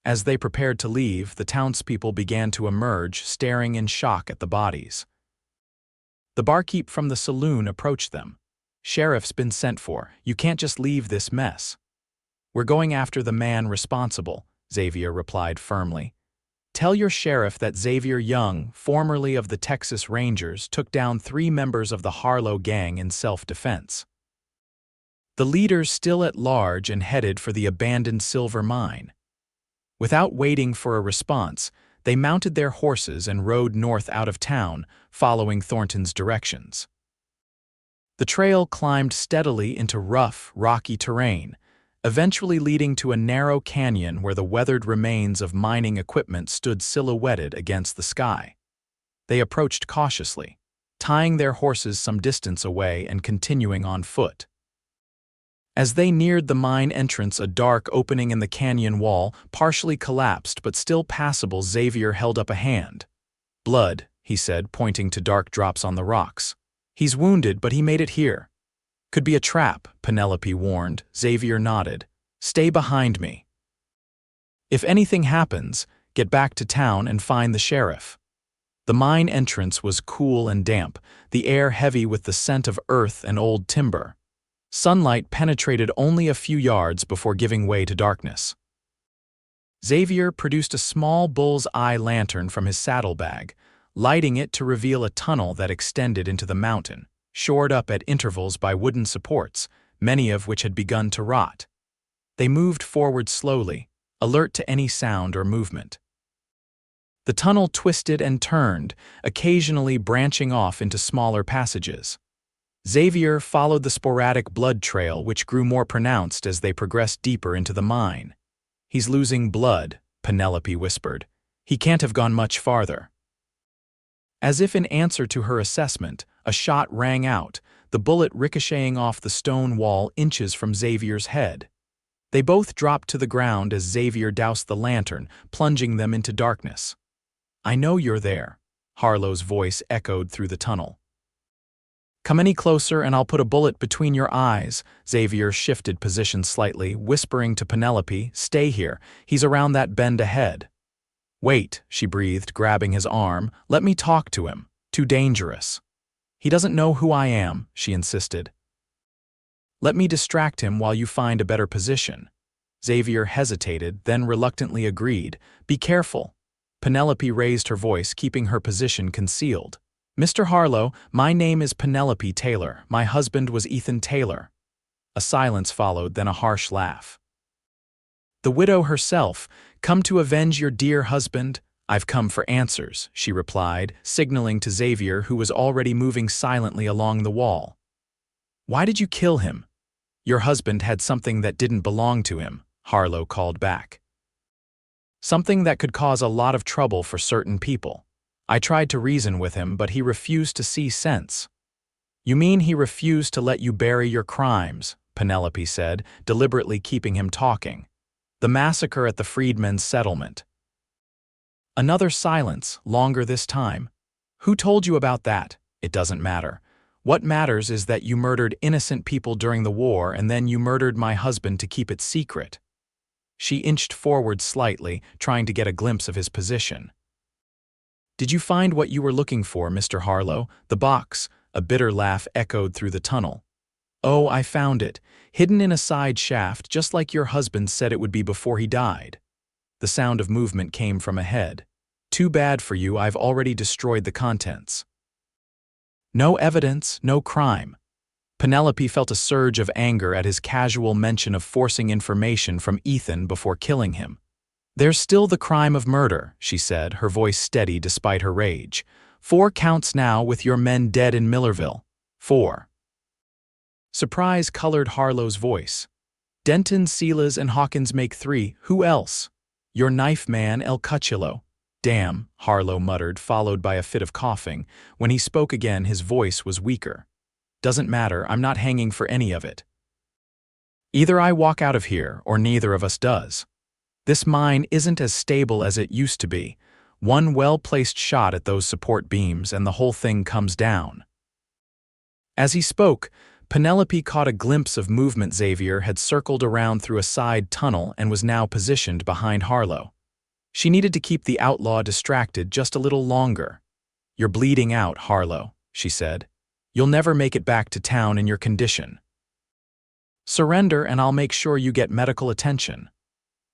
As they prepared to leave, the townspeople began to emerge, staring in shock at the bodies. The barkeep from the saloon approached them. Sheriff's been sent for. You can't just leave this mess. We're going after the man responsible, Xavier replied firmly. Tell your sheriff that Xavier Young, formerly of the Texas Rangers, took down 3 members of the Harlow gang in self-defense. The leaders still at large and headed for the abandoned silver mine. Without waiting for a response, they mounted their horses and rode north out of town, following Thornton's directions. The trail climbed steadily into rough, rocky terrain, eventually leading to a narrow canyon where the weathered remains of mining equipment stood silhouetted against the sky. They approached cautiously, tying their horses some distance away and continuing on foot. As they neared the mine entrance, a dark opening in the canyon wall, partially collapsed but still passable, Xavier held up a hand. Blood, he said, pointing to dark drops on the rocks. He's wounded, but he made it here. Could be a trap, Penelope warned. Xavier nodded. Stay behind me. If anything happens, get back to town and find the sheriff. The mine entrance was cool and damp, the air heavy with the scent of earth and old timber. Sunlight penetrated only a few yards before giving way to darkness. Xavier produced a small bull's eye lantern from his saddlebag, lighting it to reveal a tunnel that extended into the mountain, shored up at intervals by wooden supports, many of which had begun to rot. They moved forward slowly, alert to any sound or movement. The tunnel twisted and turned, occasionally branching off into smaller passages. Xavier followed the sporadic blood trail, which grew more pronounced as they progressed deeper into the mine. He's losing blood, Penelope whispered. He can't have gone much farther. As if in answer to her assessment, a shot rang out, the bullet ricocheting off the stone wall inches from Xavier's head. They both dropped to the ground as Xavier doused the lantern, plunging them into darkness. I know you're there, Harlow's voice echoed through the tunnel. Come any closer and I'll put a bullet between your eyes. Xavier shifted position slightly, whispering to Penelope, stay here, he's around that bend ahead. Wait, she breathed, grabbing his arm, let me talk to him. Too dangerous. He doesn't know who I am, she insisted. Let me distract him while you find a better position. Xavier hesitated, then reluctantly agreed. Be careful. Penelope raised her voice, keeping her position concealed. Mr. Harlow, my name is Penelope Taylor. My husband was Ethan Taylor. A silence followed, then a harsh laugh. The widow herself, come to avenge your dear husband? I've come for answers, she replied, signaling to Xavier, who was already moving silently along the wall. Why did you kill him? Your husband had something that didn't belong to him, Harlow called back. Something that could cause a lot of trouble for certain people. I tried to reason with him, but he refused to see sense. You mean he refused to let you bury your crimes, Penelope said, deliberately keeping him talking. The massacre at the freedmen's settlement. Another silence, longer this time. Who told you about that? It doesn't matter. What matters is that you murdered innocent people during the war and then you murdered my husband to keep it secret. She inched forward slightly, trying to get a glimpse of his position. Did you find what you were looking for, Mr. Harlow? The box, a bitter laugh echoed through the tunnel. Oh, I found it, hidden in a side shaft, just like your husband said it would be before he died. The sound of movement came from ahead. Too bad for you, I've already destroyed the contents. No evidence, no crime. Penelope felt a surge of anger at his casual mention of forcing information from Ethan before killing him. "There's still the crime of murder," she said, her voice steady despite her rage. "4 counts now with your men dead in Millerville. 4. Surprise colored Harlow's voice. "Denton, Silas, and Hawkins make 3. Who else?" "Your knife man, El Cuchillo." "Damn," Harlow muttered, followed by a fit of coughing. When he spoke again, his voice was weaker. "Doesn't matter, I'm not hanging for any of it. Either I walk out of here, or neither of us does. This mine isn't as stable as it used to be. One well-placed shot at those support beams and the whole thing comes down." As he spoke, Penelope caught a glimpse of movement. Xavier had circled around through a side tunnel and was now positioned behind Harlow. She needed to keep the outlaw distracted just a little longer. "You're bleeding out, Harlow," she said. "You'll never make it back to town in your condition. Surrender and I'll make sure you get medical attention."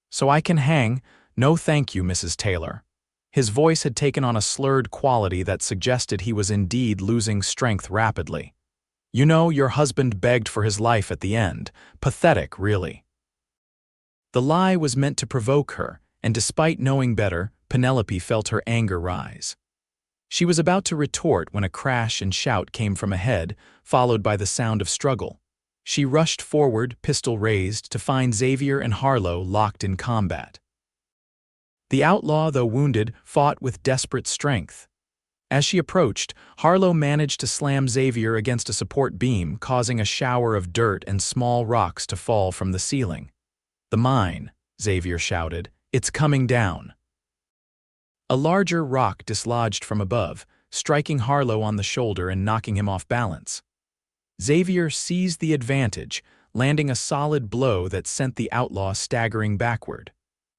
"So I can hang? No thank you, Mrs. Taylor." His voice had taken on a slurred quality that suggested he was indeed losing strength rapidly. "You know, your husband begged for his life at the end. Pathetic, really." The lie was meant to provoke her, and despite knowing better, Penelope felt her anger rise. She was about to retort when a crash and shout came from ahead, followed by the sound of struggle. She rushed forward, pistol raised, to find Xavier and Harlow locked in combat. The outlaw, though wounded, fought with desperate strength. As she approached, Harlow managed to slam Xavier against a support beam, causing a shower of dirt and small rocks to fall from the ceiling. "The mine," Xavier shouted. "It's coming down." A larger rock dislodged from above, striking Harlow on the shoulder and knocking him off balance. Xavier seized the advantage, landing a solid blow that sent the outlaw staggering backward.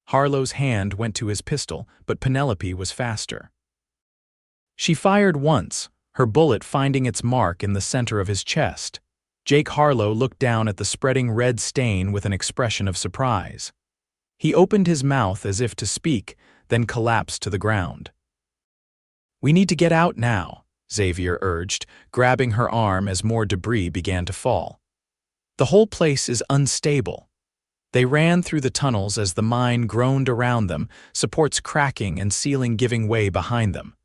Harlow's hand went to his pistol, but Penelope was faster. She fired once, her bullet finding its mark in the center of his chest. Jake Harlow looked down at the spreading red stain with an expression of surprise. He opened his mouth as if to speak, then collapsed to the ground. "We need to get out now," Xavier urged, grabbing her arm as more debris began to fall. "The whole place is unstable." They ran through the tunnels as the mine groaned around them, supports cracking and ceiling giving way behind them.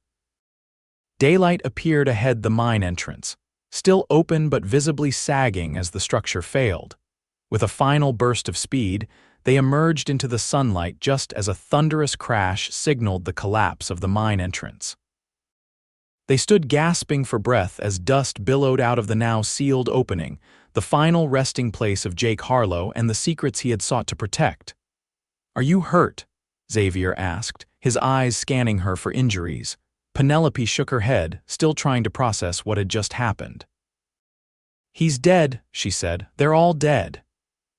Daylight appeared ahead the mine entrance, still open but visibly sagging as the structure failed. With a final burst of speed, they emerged into the sunlight just as a thunderous crash signaled the collapse of the mine entrance. They stood gasping for breath as dust billowed out of the now sealed opening, the final resting place of Jake Harlow and the secrets he had sought to protect. "Are you hurt?" Xavier asked, his eyes scanning her for injuries. Penelope shook her head, still trying to process what had just happened. "He's dead," she said. "They're all dead."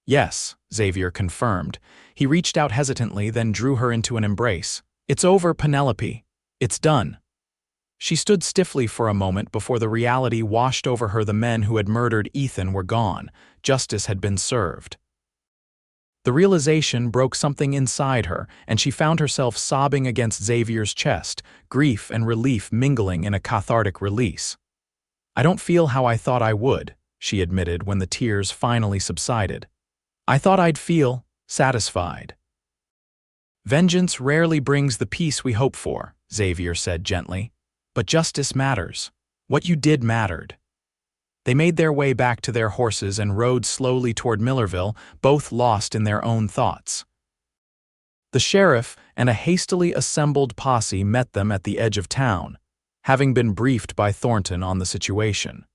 "Yes," Xavier confirmed. He reached out hesitantly, then drew her into an embrace. "It's over, Penelope. It's done." She stood stiffly for a moment before the reality washed over her. The men who had murdered Ethan were gone. Justice had been served. The realization broke something inside her, and she found herself sobbing against Xavier's chest, grief and relief mingling in a cathartic release. "I don't feel how I thought I would," she admitted when the tears finally subsided. "I thought I'd feel satisfied." "Vengeance rarely brings the peace we hope for," Xavier said gently. "But justice matters. What you did mattered." They made their way back to their horses and rode slowly toward Millerville, both lost in their own thoughts. The sheriff and a hastily assembled posse met them at the edge of town, having been briefed by Thornton on the situation.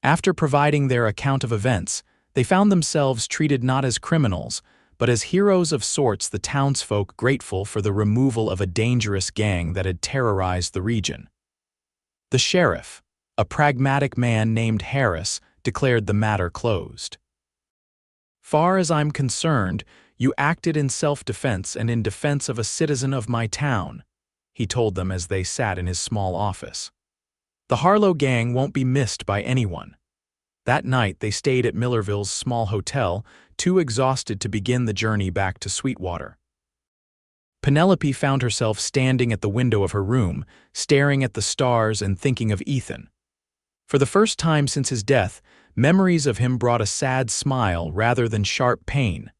After providing their account of events, they found themselves treated not as criminals, but as heroes of sorts, the townsfolk grateful for the removal of a dangerous gang that had terrorized the region. The sheriff, a pragmatic man named Harris, declared the matter closed. "Far as I'm concerned, you acted in self-defense and in defense of a citizen of my town," he told them as they sat in his small office. "The Harlow gang won't be missed by anyone." That night they stayed at Millerville's small hotel, too exhausted to begin the journey back to Sweetwater. Penelope found herself standing at the window of her room, staring at the stars and thinking of Ethan. For the first time since his death, memories of him brought a sad smile rather than sharp pain.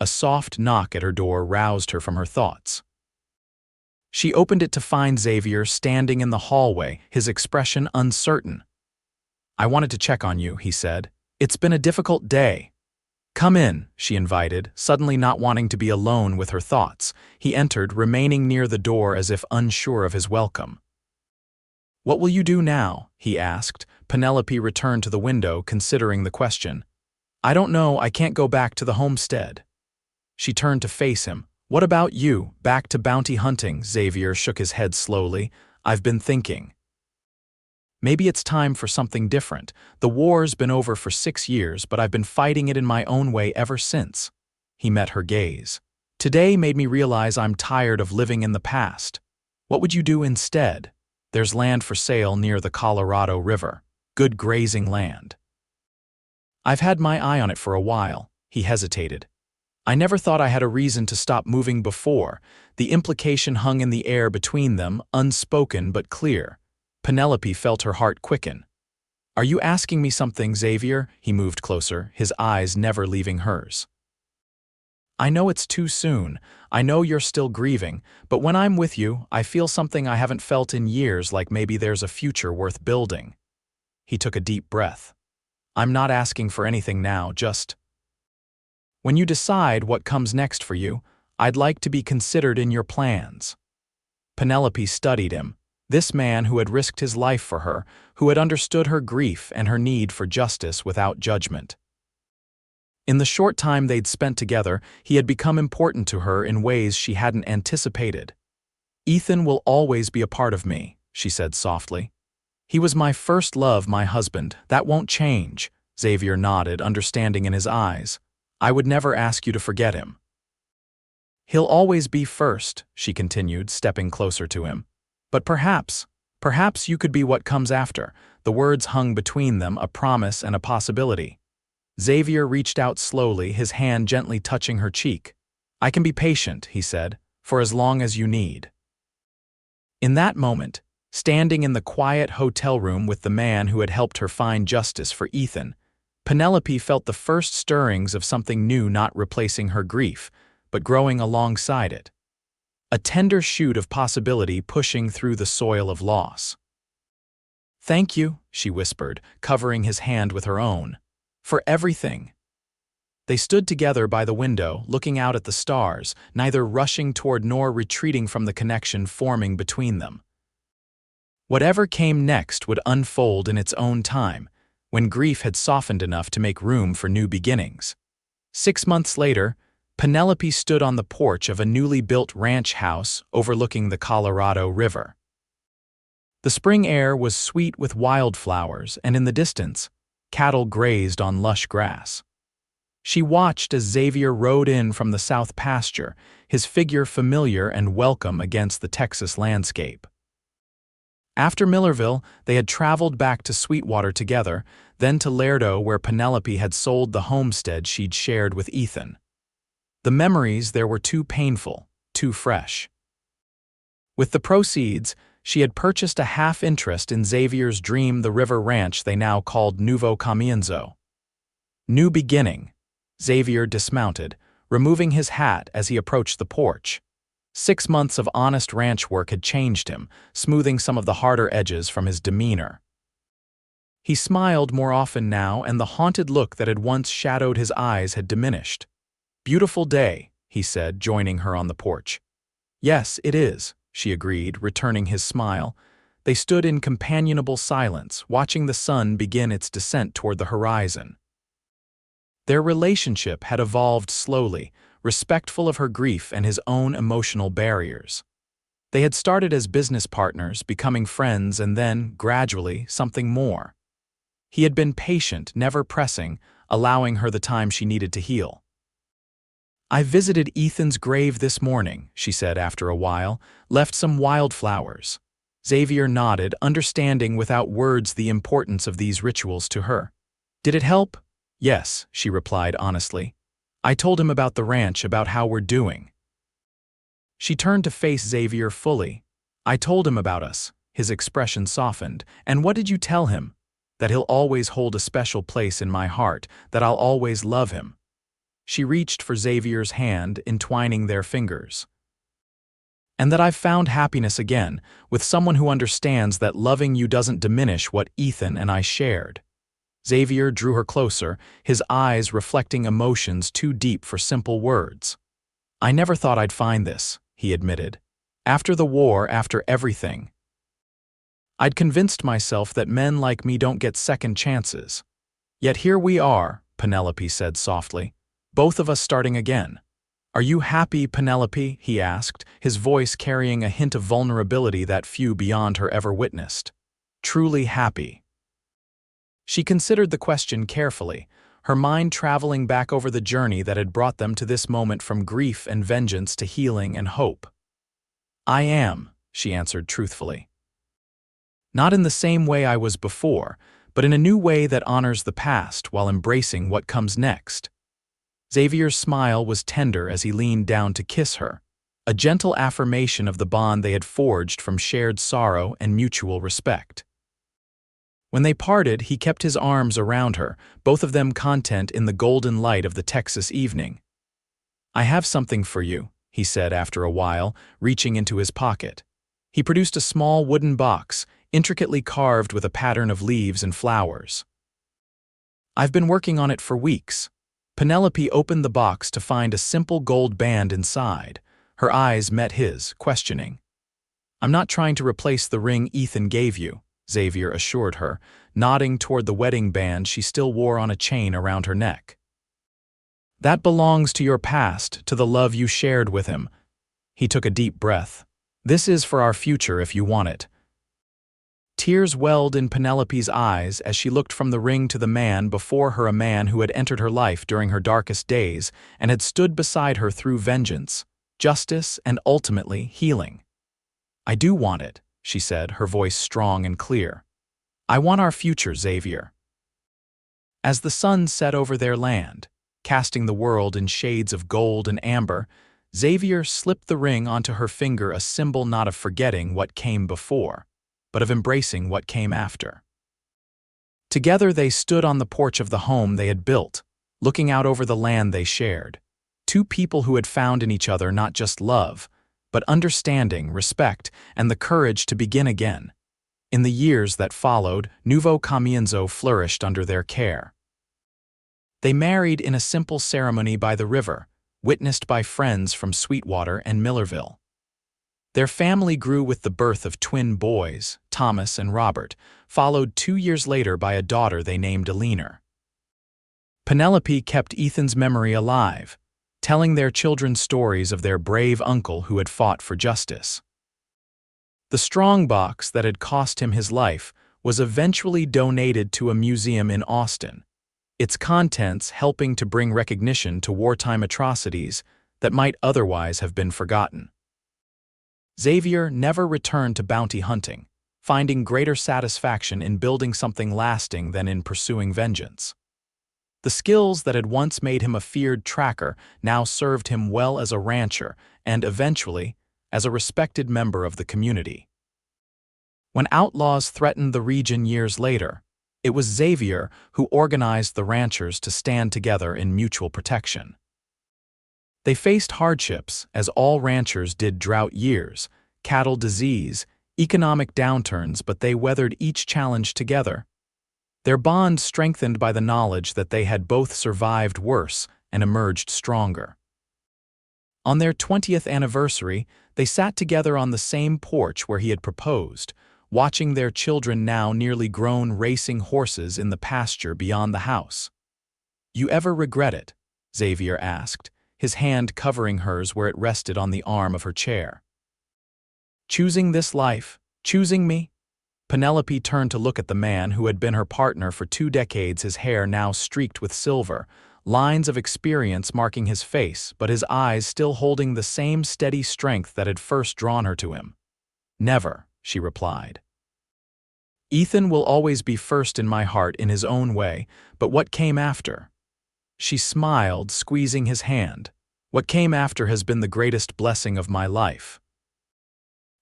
A soft knock at her door roused her from her thoughts. She opened it to find Xavier standing in the hallway, his expression uncertain. "I wanted to check on you," he said. "It's been a difficult day." "Come in," she invited, suddenly not wanting to be alone with her thoughts. He entered, remaining near the door as if unsure of his welcome. "What will you do now?" he asked. Penelope returned to the window, considering the question. "I don't know, I can't go back to the homestead." She turned to face him. "What about you? Back to bounty hunting?" Xavier shook his head slowly. "I've been thinking. Maybe it's time for something different. The war's been over for 6 years, but I've been fighting it in my own way ever since." He met her gaze. "Today made me realize I'm tired of living in the past. What would you do instead? There's land for sale near the Colorado River. Good grazing land." "I've had my eye on it for a while." He hesitated. "I never thought I had a reason to stop moving before." The implication hung in the air between them, unspoken but clear. Penelope felt her heart quicken. "Are you asking me something, Xavier?" He moved closer, his eyes never leaving hers. "I know it's too soon. I know you're still grieving, but when I'm with you, I feel something I haven't felt in years, like maybe there's a future worth building." He took a deep breath. "I'm not asking for anything now, just when you decide what comes next for you, I'd like to be considered in your plans." Penelope studied him. This man who had risked his life for her, who had understood her grief and her need for justice without judgment. In the short time they'd spent together, he had become important to her in ways she hadn't anticipated. "Ethan will always be a part of me," she said softly. "He was my first love, my husband. That won't change." Xavier nodded, understanding in his eyes. "I would never ask you to forget him." "He'll always be first," she continued, stepping closer to him. "But perhaps you could be what comes after." The words hung between them, a promise and a possibility. Xavier reached out slowly, his hand gently touching her cheek. "I can be patient," he said, "for as long as you need." In that moment, standing in the quiet hotel room with the man who had helped her find justice for Ethan, Penelope felt the first stirrings of something new, not replacing her grief, but growing alongside it. A tender shoot of possibility pushing through the soil of loss. "Thank you," she whispered, covering his hand with her own. "For everything." They stood together by the window, looking out at the stars, neither rushing toward nor retreating from the connection forming between them. Whatever came next would unfold in its own time, when grief had softened enough to make room for new beginnings. 6 months later, Penelope stood on the porch of a newly built ranch house overlooking the Colorado River. The spring air was sweet with wildflowers, and in the distance, cattle grazed on lush grass. She watched as Xavier rode in from the south pasture, his figure familiar and welcome against the Texas landscape. After Millerville, they had traveled back to Sweetwater together, then to Lerdo, where Penelope had sold the homestead she'd shared with Ethan. The memories there were too painful, too fresh. With the proceeds, she had purchased a half-interest in Xavier's dream, the river ranch they now called Nuevo Comienzo. New beginning. Xavier dismounted, removing his hat as he approached the porch. 6 months of honest ranch work had changed him, smoothing some of the harder edges from his demeanor. He smiled more often now, and the haunted look that had once shadowed his eyes had diminished. "Beautiful day," he said, joining her on the porch. "Yes, it is," she agreed, returning his smile. They stood in companionable silence, watching the sun begin its descent toward the horizon. Their relationship had evolved slowly, respectful of her grief and his own emotional barriers. They had started as business partners, becoming friends, and then, gradually, something more. He had been patient, never pressing, allowing her the time she needed to heal. "I visited Ethan's grave this morning," she said after a while, "left some wildflowers." Xavier nodded, understanding without words the importance of these rituals to her. "Did it help?" "Yes," she replied honestly. "I told him about the ranch, about how we're doing." She turned to face Xavier fully. "I told him about us." His expression softened. "And what did you tell him?" that he'll always hold a special place in my heart, that I'll always love him." She reached for Xavier's hand, entwining their fingers. "And that I've found happiness again, with someone who understands that loving you doesn't diminish what Ethan and I shared." Xavier drew her closer, his eyes reflecting emotions too deep for simple words. "I never thought I'd find this," he admitted. "After the war, after everything. I'd convinced myself that men like me don't get second chances. Yet here we are," Penelope said softly, "both of us starting again." "Are you happy, Penelope?" he asked, his voice carrying a hint of vulnerability that few beyond her ever witnessed. "Truly happy." She considered the question carefully, her mind traveling back over the journey that had brought them to this moment from grief and vengeance to healing and hope. "I am," she answered truthfully. "Not in the same way I was before, but in a new way that honors the past while embracing what comes next." Xavier's smile was tender as he leaned down to kiss her, a gentle affirmation of the bond they had forged from shared sorrow and mutual respect. When they parted, he kept his arms around her, both of them content in the golden light of the Texas evening. "I have something for you," he said after a while, reaching into his pocket. He produced a small wooden box, intricately carved with a pattern of leaves and flowers. "I've been working on it for weeks." Penelope opened the box to find a simple gold band inside. Her eyes met his, questioning. "I'm not trying to replace the ring Ethan gave you," Xavier assured her, nodding toward the wedding band she still wore on a chain around her neck. "That belongs to your past, to the love you shared with him." He took a deep breath. "This is for our future if you want it." Tears welled in Penelope's eyes as she looked from the ring to the man before her, a man who had entered her life during her darkest days and had stood beside her through vengeance, justice, and ultimately healing. "I do want it," she said, her voice strong and clear. "I want our future, Xavier." As the sun set over their land, casting the world in shades of gold and amber, Xavier slipped the ring onto her finger, a symbol not of forgetting what came before, but of embracing what came after. Together they stood on the porch of the home they had built, looking out over the land they shared. Two people who had found in each other not just love, but understanding, respect, and the courage to begin again. In the years that followed, Nuevo Comienzo flourished under their care. They married in a simple ceremony by the river, witnessed by friends from Sweetwater and Millerville. Their family grew with the birth of twin boys, Thomas and Robert, followed 2 years later by a daughter they named Eleanor. Penelope kept Ethan's memory alive, telling their children stories of their brave uncle who had fought for justice. The strongbox that had cost him his life was eventually donated to a museum in Austin, its contents helping to bring recognition to wartime atrocities that might otherwise have been forgotten. Xavier never returned to bounty hunting, finding greater satisfaction in building something lasting than in pursuing vengeance. The skills that had once made him a feared tracker now served him well as a rancher and, eventually, as a respected member of the community. When outlaws threatened the region years later, it was Xavier who organized the ranchers to stand together in mutual protection. They faced hardships, as all ranchers did, drought years, cattle disease, economic downturns, but they weathered each challenge together. Their bond strengthened by the knowledge that they had both survived worse and emerged stronger. On their 20th anniversary, they sat together on the same porch where he had proposed, watching their children, now nearly grown, racing horses in the pasture beyond the house. "You ever regret it?" Xavier asked, his hand covering hers where it rested on the arm of her chair. "Choosing this life, choosing me?" Penelope turned to look at the man who had been her partner for 2 decades, his hair now streaked with silver, lines of experience marking his face, but his eyes still holding the same steady strength that had first drawn her to him. "Never," she replied. "Ethan will always be first in my heart in his own way, but what came after?" She smiled, squeezing his hand. "What came after has been the greatest blessing of my life."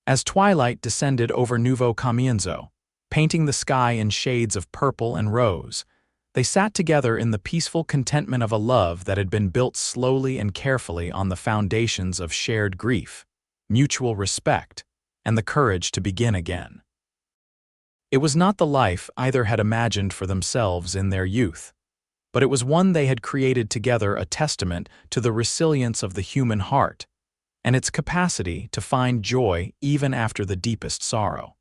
As twilight descended over Nuevo Comienzo, painting the sky in shades of purple and rose. They sat together in the peaceful contentment of a love that had been built slowly and carefully on the foundations of shared grief, mutual respect, and the courage to begin again. It was not the life either had imagined for themselves in their youth, but it was one they had created together, a testament to the resilience of the human heart and its capacity to find joy even after the deepest sorrow.